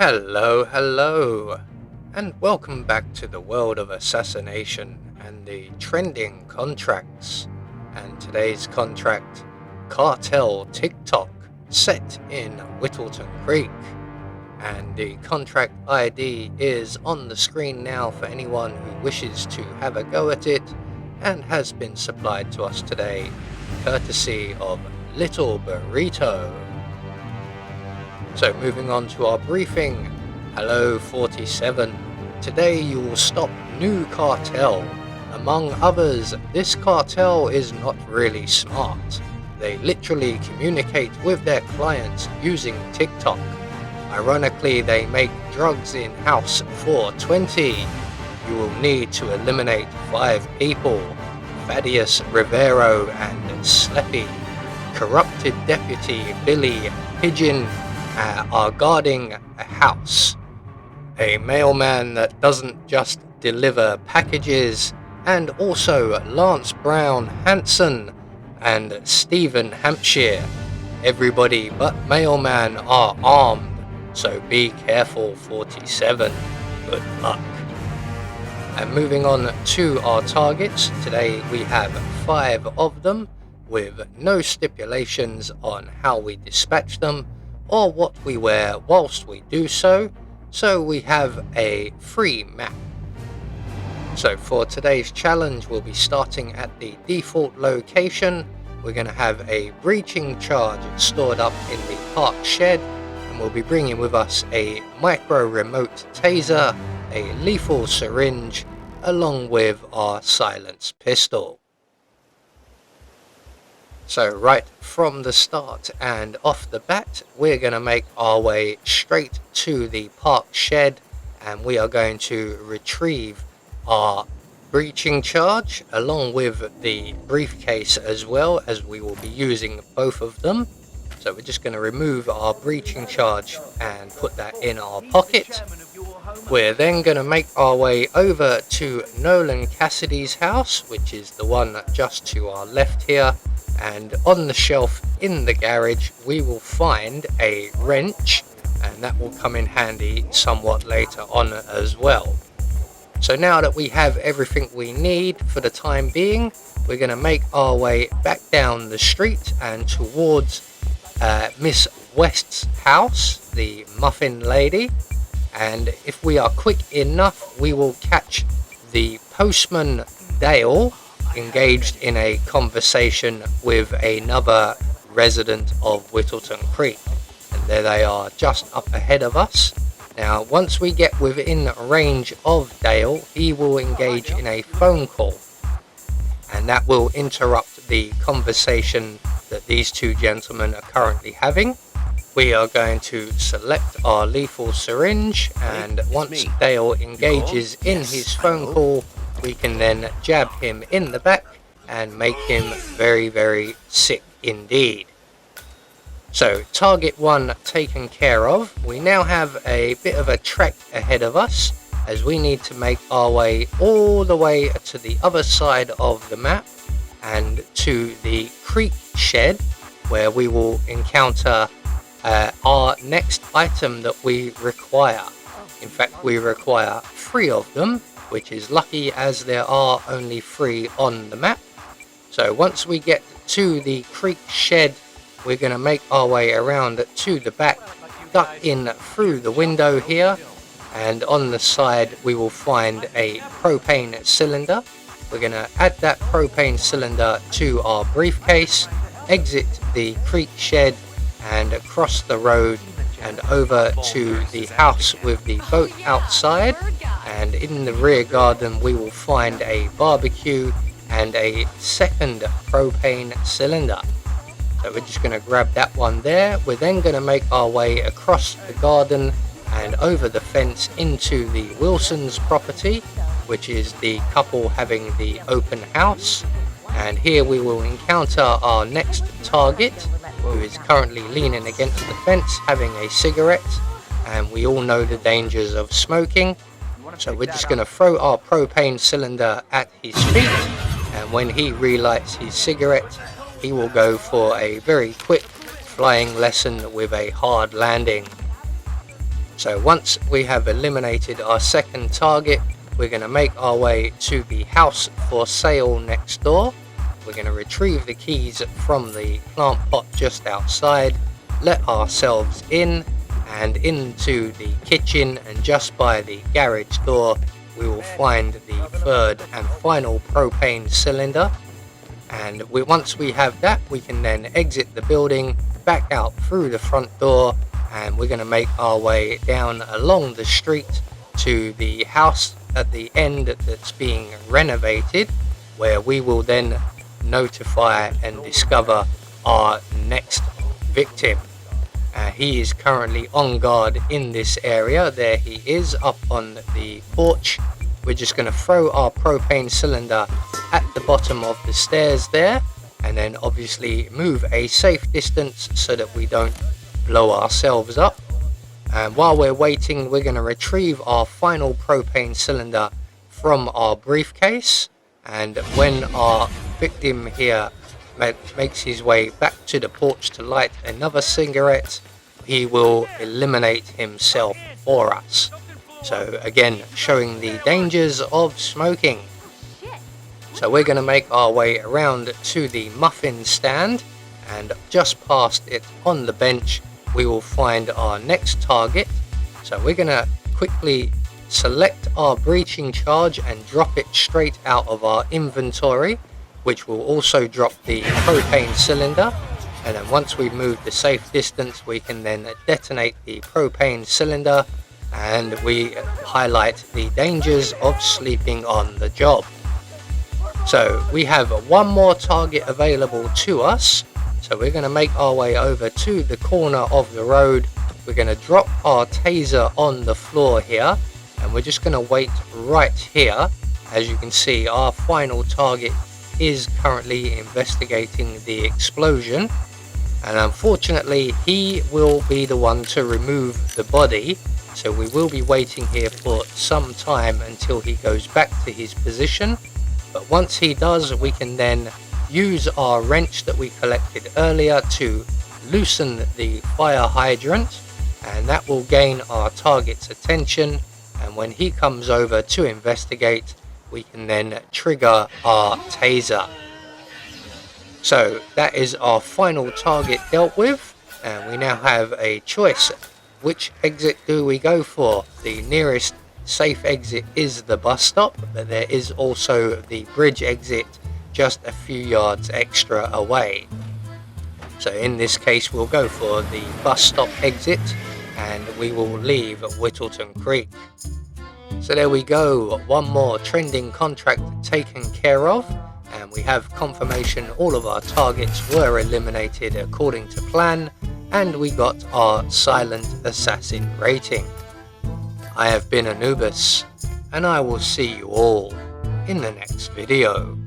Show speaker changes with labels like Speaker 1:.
Speaker 1: Hello, and welcome back to the world of assassination and the trending contracts. And today's contract, Cartel TikTok, set in Whittleton Creek. And the contract ID is on the screen now for anyone who wishes to have a go at it, and has been supplied to us today, courtesy of Little Burrito. So moving on to our briefing. Hello 47. Today you will stop new cartel. Among others, this cartel is not really smart. They literally communicate with their clients using TikTok. Ironically, they make drugs in house for 20. You will need to eliminate 5 people. Thaddeus Rivero and Sleppy. Corrupted deputy Billy Pigeon are guarding a house. A mailman that doesn't just deliver packages, and also Lance Brown Hanson and Stephen Hampshire. Everybody but mailman are armed, so be careful 47. Good luck. And moving on to our targets, today we have 5 of them with no stipulations on how we dispatch them or what we wear whilst we do so. So we have a free map. So for today's challenge, we'll be starting at the default location. We're going to have a breaching charge stored up in the park shed, and we'll be bringing with us a micro remote taser, a lethal syringe, along with our silenced pistol. So right from the start and off the bat, we're going to make our way straight to the park shed, and we are going to retrieve our breaching charge along with the briefcase, as well as we will be using both of them. So we're just going to remove our breaching charge and put that in our pocket. We're then going to make our way over to Nolan Cassidy's house, which is the one just to our left here. And on the shelf in the garage, we will find a wrench, and that will come in handy somewhat later on as well. So now that we have everything we need for the time being, we're going to make our way back down the street and towards Miss West's house, the muffin lady. And if we are quick enough, we will catch the postman Dale engaged in a conversation with another resident of Whittleton Creek, and there they are just up ahead of us. Now once we get within range of Dale, he will engage in a phone call, and that will interrupt the conversation that these two gentlemen are currently having. We are going to select our lethal syringe, and once Dale engages in his phone call, we can then jab him in the back and make him very, very sick indeed. So target 1 taken care of. We now have a bit of a trek ahead of us, as we need to make our way all the way to the other side of the map and to the creek shed, where we will encounter our next item that we require. In fact, we require 3 of them, which is lucky as there are only 3 on the map. So once we get to the creek shed, we're going to make our way around to the back, duck in through the window here, and on the side we will find a propane cylinder. We're going to add that propane cylinder to our briefcase, exit the creek shed, and across the road and over to the house with the boat outside. And in the rear garden we will find a barbecue and a second propane cylinder. So we're just going to grab that one there. We're then going to make our way across the garden and over the fence into the Wilson's property, which is the couple having the open house. And here we will encounter our next target, who is currently leaning against the fence having a cigarette, and we all know the dangers of smoking. So we're just going to throw our propane cylinder at his feet, and when he relights his cigarette, he will go for a very quick flying lesson with a hard landing. So once we have eliminated our second target, we're going to make our way to the house for sale next door. We're going to retrieve the keys from the plant pot just outside, let ourselves in and into the kitchen, and just by the garage door we will find the third and final propane cylinder. And once we have that, we can then exit the building, back out through the front door, and we're going to make our way down along the street to the house at the end that's being renovated, where we will then notify and discover our next victim. He is currently on guard in this area. There he is up on the porch. We're just going to throw our propane cylinder at the bottom of the stairs there, and then obviously move a safe distance so that we don't blow ourselves up. And while we're waiting, we're going to retrieve our final propane cylinder from our briefcase, and when our victim here makes his way back to the porch to light another cigarette, he will eliminate himself for us. So again, showing the dangers of smoking. So we're going to make our way around to the muffin stand, and just past it on the bench we will find our next target. So we're going to quickly select our breaching charge and drop it straight out of our inventory, which will also drop the propane cylinder. And then once we've moved the safe distance, we can then detonate the propane cylinder, and we highlight the dangers of sleeping on the job. So we have one more target available to us. So we're going to make our way over to the corner of the road. We're going to drop our taser on the floor here, and we're just going to wait right here. As you can see, our final target is currently investigating the explosion, and unfortunately he will be the one to remove the body. So we will be waiting here for some time until he goes back to his position. But once he does, we can then use our wrench that we collected earlier to loosen the fire hydrant, and that will gain our target's attention. And when he comes over to investigate, we can then trigger our taser. So that is our final target dealt with, and we now have a choice. Which exit do we go for? The nearest safe exit is the bus stop, but there is also the bridge exit just a few yards extra away. So in this case we'll go for the bus stop exit, and we will leave Whittleton Creek. So there we go, one more trending contract taken care of, and we have confirmation all of our targets were eliminated according to plan, and we got our silent assassin rating. I have been Anubis, and I will see you all in the next video.